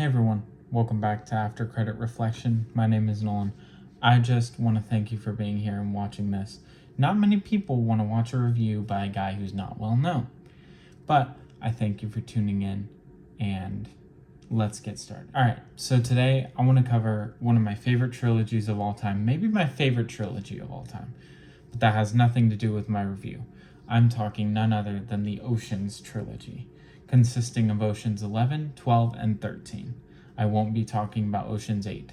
Hey everyone, welcome back to After Credit Reflection. My name is Nolan. I just want to thank you for being here and watching this. Not many people want to watch a review by a guy who's not well known, but I thank you for tuning in and let's get started. Alright, so today I want to cover one of my favorite trilogies of all time, maybe my favorite trilogy of all time, but that has nothing to do with my review. I'm talking none other than the Oceans trilogy, consisting of Oceans 11, 12, and 13. I won't be talking about Oceans 8.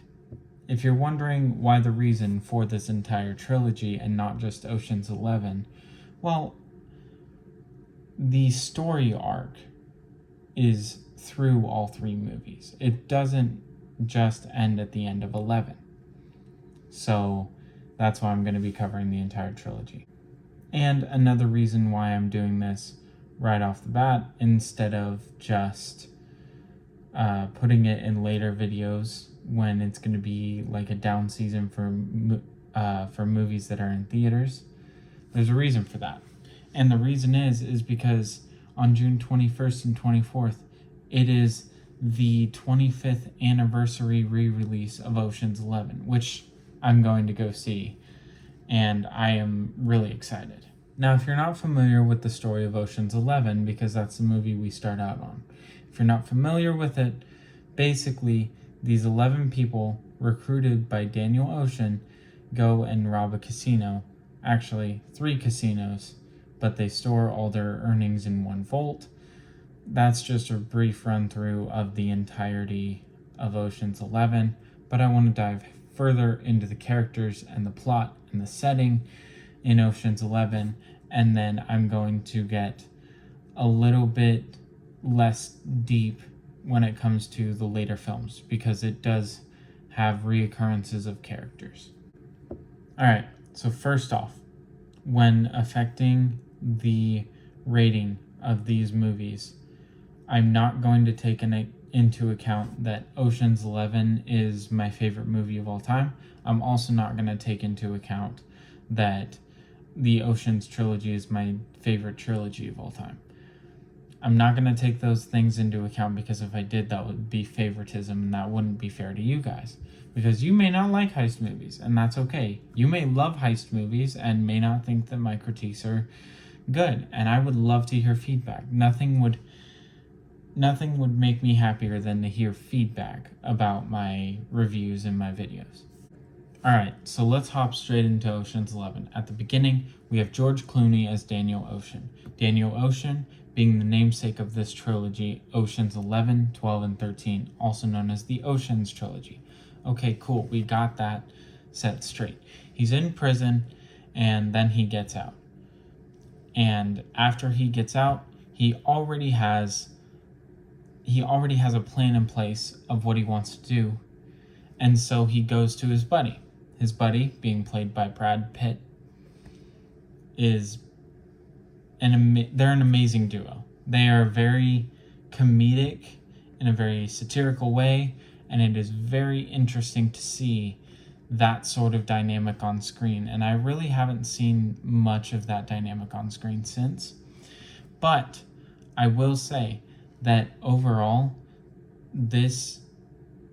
If you're wondering why the reason for this entire trilogy and not just Oceans 11, well, the story arc is through all three movies. It doesn't just end at the end of 11. So that's why I'm going to be covering the entire trilogy. And another reason why I'm doing this right off the bat instead of just putting it in later videos when it's going to be like a down season for movies that are in theaters. There's a reason for that. And the reason is because on June 21st and 24th, it is the 25th anniversary re-release of Ocean's 11, which I'm going to go see. And I am really excited. Now, if you're not familiar with the story of Ocean's 11, because that's the movie we start out on, if you're not familiar with it, basically, these 11 people recruited by Daniel Ocean go and rob a casino. Actually, 3 casinos, but they store all their earnings in one vault. That's just a brief run through of the entirety of Ocean's 11, but I want to dive further into the characters and the plot and the setting in Ocean's 11, and then I'm going to get a little bit less deep when it comes to the later films, because it does have reoccurrences of characters. Alright, so first off, when affecting the rating of these movies, I'm not going to take into account that Ocean's 11 is my favorite movie of all time. I'm also not going to take into account that the Oceans trilogy is my favorite trilogy of all time. I'm not going to take those things into account, because if I did, that would be favoritism, and that wouldn't be fair to you guys. Because you may not like heist movies, and that's okay. You may love heist movies and may not think that my critiques are good, and I would love to hear feedback. Nothing would make me happier than to hear feedback about my reviews and my videos. Alright, so let's hop straight into Ocean's 11. At the beginning, we have George Clooney as Daniel Ocean. Daniel Ocean being the namesake of this trilogy, Oceans 11, 12, and 13, also known as the Oceans trilogy. Okay, cool, we got that set straight. He's in prison, and then he gets out. And after he gets out, he already has a plan in place of what he wants to do. And so he goes to his buddy. His buddy, being played by Brad Pitt, they're an amazing duo. They are very comedic in a very satirical way, and it is very interesting to see that sort of dynamic on screen. And I really haven't seen much of that dynamic on screen since. But I will say that overall, this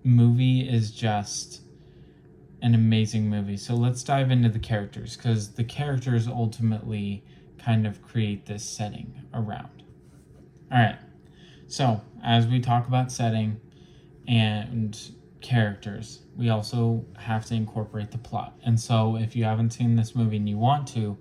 movie is just an amazing movie. So let's dive into the characters, because the characters ultimately kind of create this setting around. Alright, so as we talk about setting and characters, we also have to incorporate the plot. And so if you haven't seen this movie and you want to,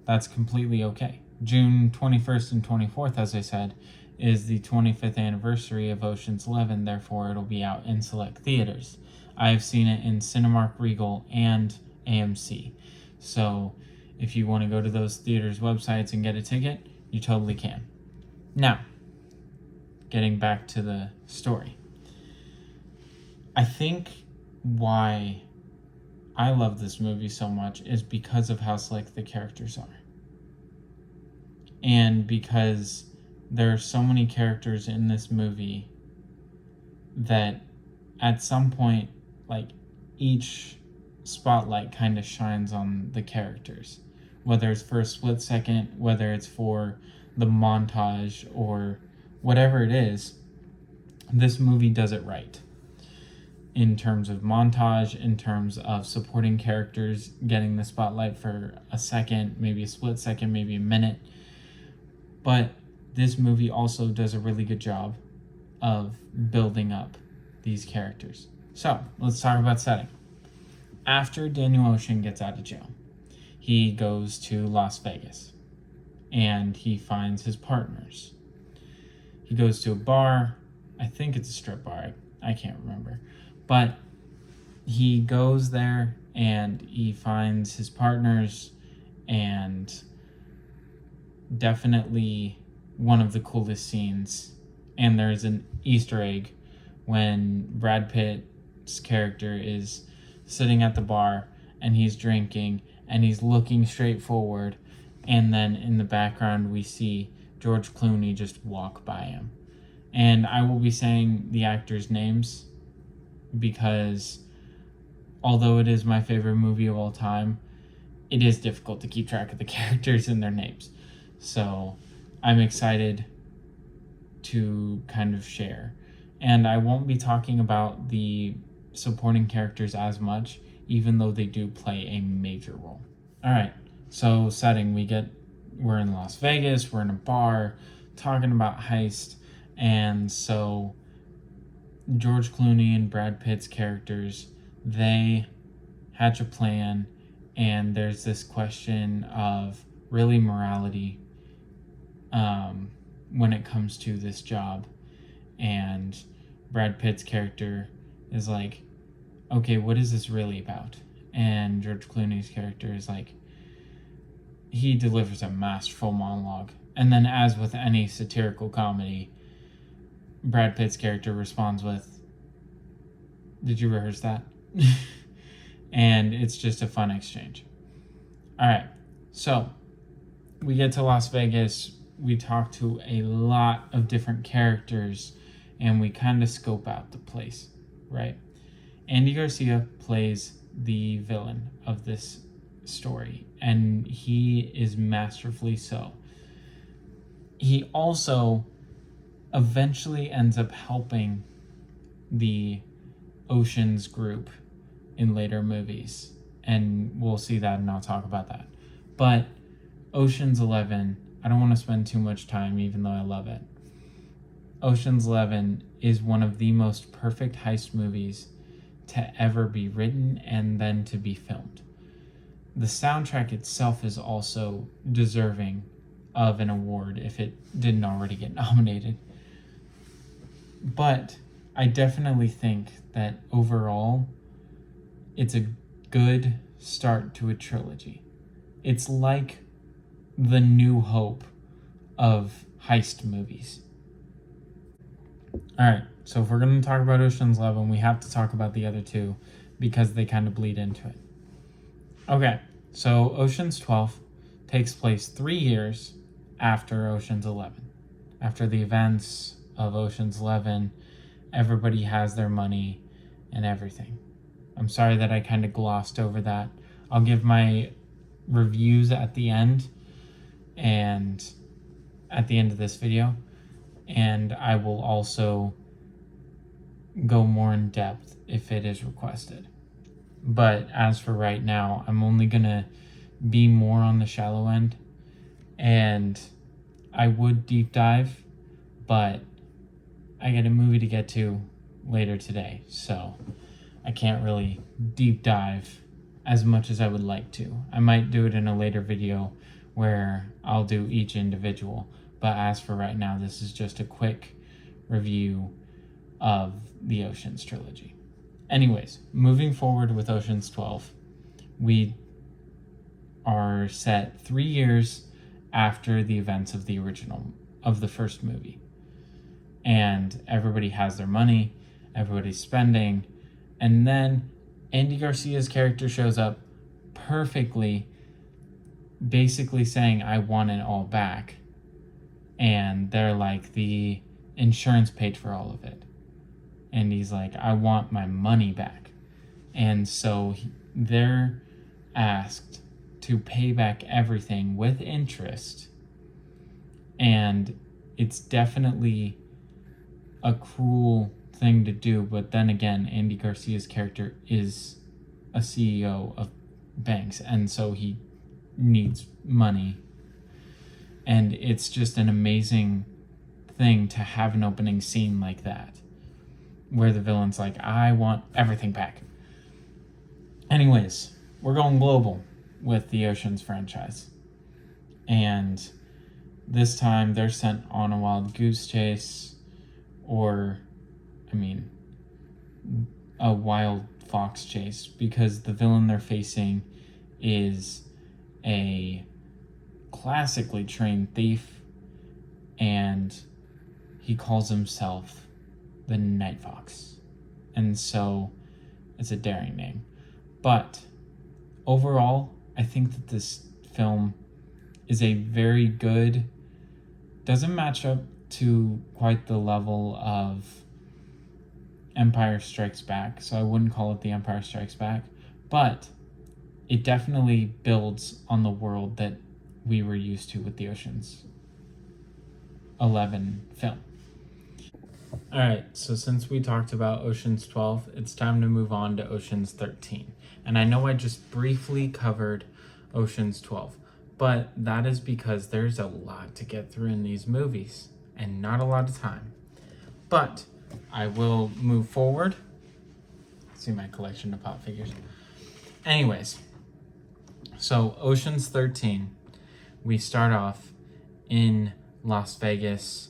that's completely okay. June 21st and 24th, as I said, is the 25th anniversary of Ocean's 11, therefore it'll be out in select theaters. I have seen it in Cinemark, Regal, and AMC. So if you want to go to those theaters' websites and get a ticket, you totally can. Now, getting back to the story. I think why I love this movie so much is because of how slick the characters are. And because there are so many characters in this movie that at some point, like, each spotlight kind of shines on the characters, whether it's for a split second, whether it's for the montage, or whatever it is. This movie does it right in terms of montage, in terms of supporting characters getting the spotlight for a second, maybe a split second, maybe a minute. But this movie also does a really good job of building up these characters. So let's talk about setting. After Daniel Ocean gets out of jail, he goes to Las Vegas and he finds his partners. He goes to a bar. I think it's a strip bar. I can't remember. But he goes there and he finds his partners, and definitely one of the coolest scenes. And there's an Easter egg when Brad Pitt's character is sitting at the bar and he's drinking and he's looking straight forward, and then in the background we see George Clooney just walk by him. And I will be saying the actors' names because although it is my favorite movie of all time, it is difficult to keep track of the characters and their names. So I'm excited to kind of share. And I won't be talking about the supporting characters as much, even though they do play a major role. All right, so setting, we're in Las Vegas, we're in a bar talking about heist, and so George Clooney and Brad Pitt's characters, they hatch a plan, and there's this question of really morality when it comes to this job. And Brad Pitt's character is like, okay, what is this really about? And George Clooney's character is like, he delivers a masterful monologue. And then, as with any satirical comedy, Brad Pitt's character responds with, did you rehearse that? And it's just a fun exchange. All right, so we get to Las Vegas. We talk to a lot of different characters, and we kind of scope out the place, right? Andy Garcia plays the villain of this story, and he is masterfully so. He also eventually ends up helping the Ocean's group in later movies, and we'll see that, and I'll talk about that. But Ocean's 11, I don't want to spend too much time, even though I love it. Ocean's 11 is one of the most perfect heist movies to ever be written and then to be filmed. The soundtrack itself is also deserving of an award if it didn't already get nominated. But I definitely think that overall, it's a good start to a trilogy. It's like the new hope of heist movies. All right, so if we're going to talk about Ocean's 11, we have to talk about the other two because they kind of bleed into it. Okay, so Ocean's 12 takes place 3 years after Ocean's 11. After the events of Ocean's 11, everybody has their money and everything. I'm sorry that I kind of glossed over that. I'll give my reviews at the end of this video, and I will also go more in depth if it is requested. But as for right now, I'm only gonna be more on the shallow end, and I would deep dive, but I got a movie to get to later today, so I can't really deep dive as much as I would like to. I might do it in a later video where I'll do each individual, but as for right now, this is just a quick review of the Ocean's trilogy. Anyways, moving forward with Ocean's 12, we are set 3 years after the events of the first movie. And everybody has their money, everybody's spending, and then Andy Garcia's character shows up perfectly, basically saying, I want it all back. And they're like, the insurance paid for all of it. And he's like, I want my money back. And so they're asked to pay back everything with interest. And it's definitely a cruel thing to do, but then again, Andy Garcia's character is a CEO of banks, and so he needs money. And it's just an amazing thing to have an opening scene like that, where the villain's like, I want everything back. Anyways, we're going global with the Oceans franchise. And this time they're sent on a wild goose chase, or, a wild fox chase, because the villain they're facing is a classically trained thief, and he calls himself the Night Fox. And so it's a daring name. But overall, I think that this film is a very good, doesn't match up to quite the level of Empire Strikes Back, so I wouldn't call it The Empire Strikes Back, but it definitely builds on the world that we were used to with the Ocean's 11 film. Alright, so since we talked about Ocean's 12, it's time to move on to Ocean's 13. And I know I just briefly covered Ocean's 12, but that is because there's a lot to get through in these movies, and not a lot of time. But I will move forward. See my collection of pop figures. Anyways, so Ocean's 13, we start off in Las Vegas.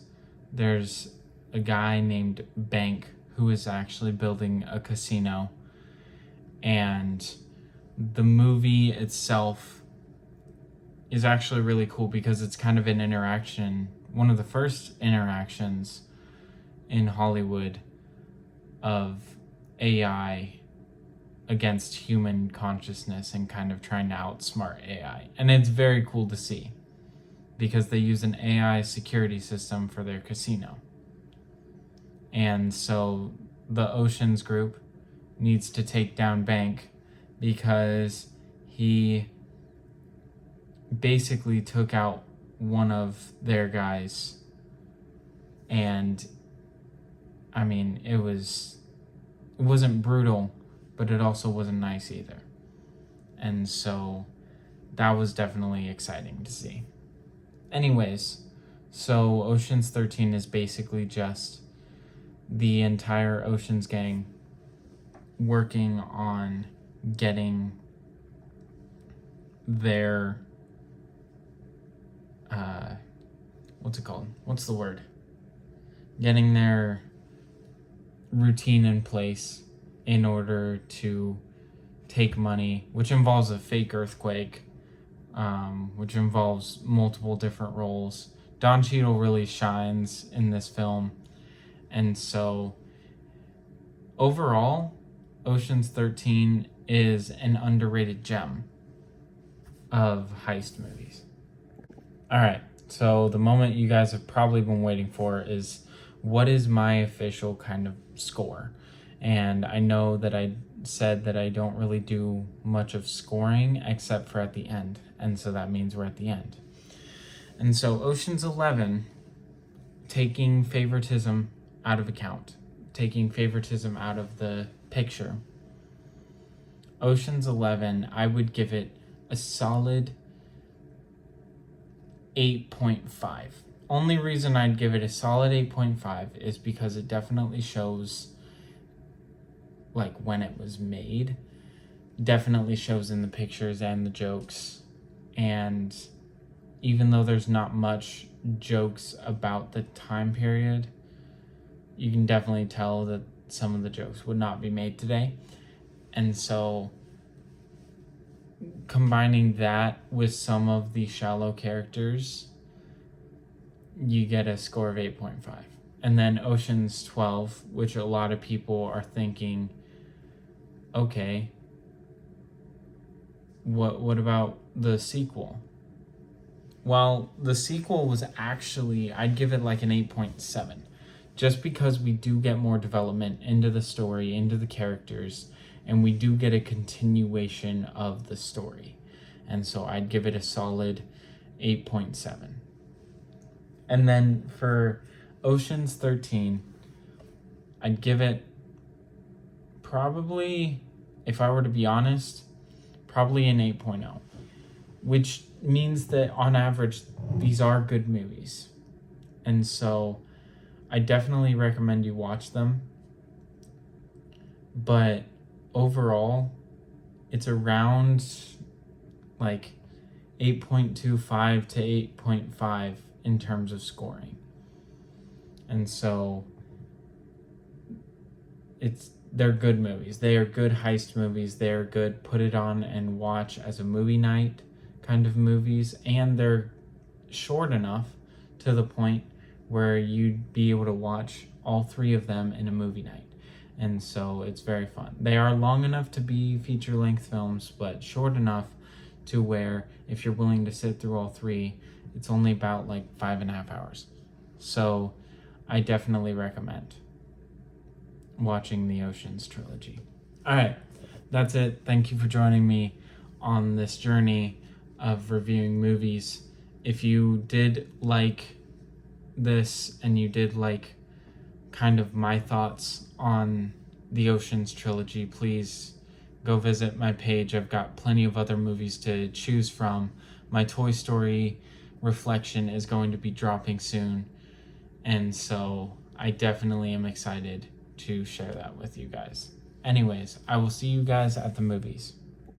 There's a guy named Bank who is actually building a casino, and the movie itself is actually really cool because it's kind of an interaction, one of the first interactions in Hollywood of AI against human consciousness and kind of trying to outsmart AI. And it's very cool to see because they use an AI security system for their casino. And so the Oceans group needs to take down Bank because he basically took out one of their guys. And it wasn't brutal, but it also wasn't nice either. And so that was definitely exciting to see. Anyways, so Ocean's 13 is basically just the entire Ocean's gang working on getting their getting their routine in place in order to take money, which involves a fake earthquake, which involves multiple different roles. Don Cheadle really shines in this film. And so overall, Ocean's 13 is an underrated gem of heist movies. All right, so the moment you guys have probably been waiting for is, what is my official kind of score? And I know that I said that I don't really do much of scoring except for at the end, and so that means we're at the end. And so Ocean's 11, taking favoritism out of account, taking favoritism out of the picture, Ocean's 11, I would give it a solid 8.5. Only reason I'd give it a solid 8.5 is because it definitely shows like when it was made. Definitely shows in the pictures and the jokes. And even though there's not much jokes about the time period, you can definitely tell that some of the jokes would not be made today. And so combining that with some of the shallow characters, you get a score of 8.5. And then Ocean's 12, which a lot of people are thinking, okay, what about the sequel? Well, the sequel was actually, I'd give it like an 8.7, just because we do get more development into the story, into the characters, and we do get a continuation of the story. And so I'd give it a solid 8.7. And then for Ocean's 13, I'd give it probably, if I were to be honest, probably an 8.0, which means that on average, these are good movies. And so I definitely recommend you watch them. But overall, it's around like 8.25 to 8.5 in terms of scoring. And so they're good movies. They are good heist movies. They are good put it on and watch as a movie night kind of movies, and they're short enough to the point where you'd be able to watch all three of them in a movie night. And so it's very fun. They are long enough to be feature-length films, but short enough to where if you're willing to sit through all three, it's only about like 5.5 hours. So I definitely recommend watching the Ocean's Trilogy. All right, that's it. Thank you for joining me on this journey of reviewing movies. If you did like this and you did like kind of my thoughts on the Ocean's Trilogy, please go visit my page. I've got plenty of other movies to choose from. My Toy Story reflection is going to be dropping soon, and so I definitely am excited to share that with you guys. Anyways, I will see you guys at the movies.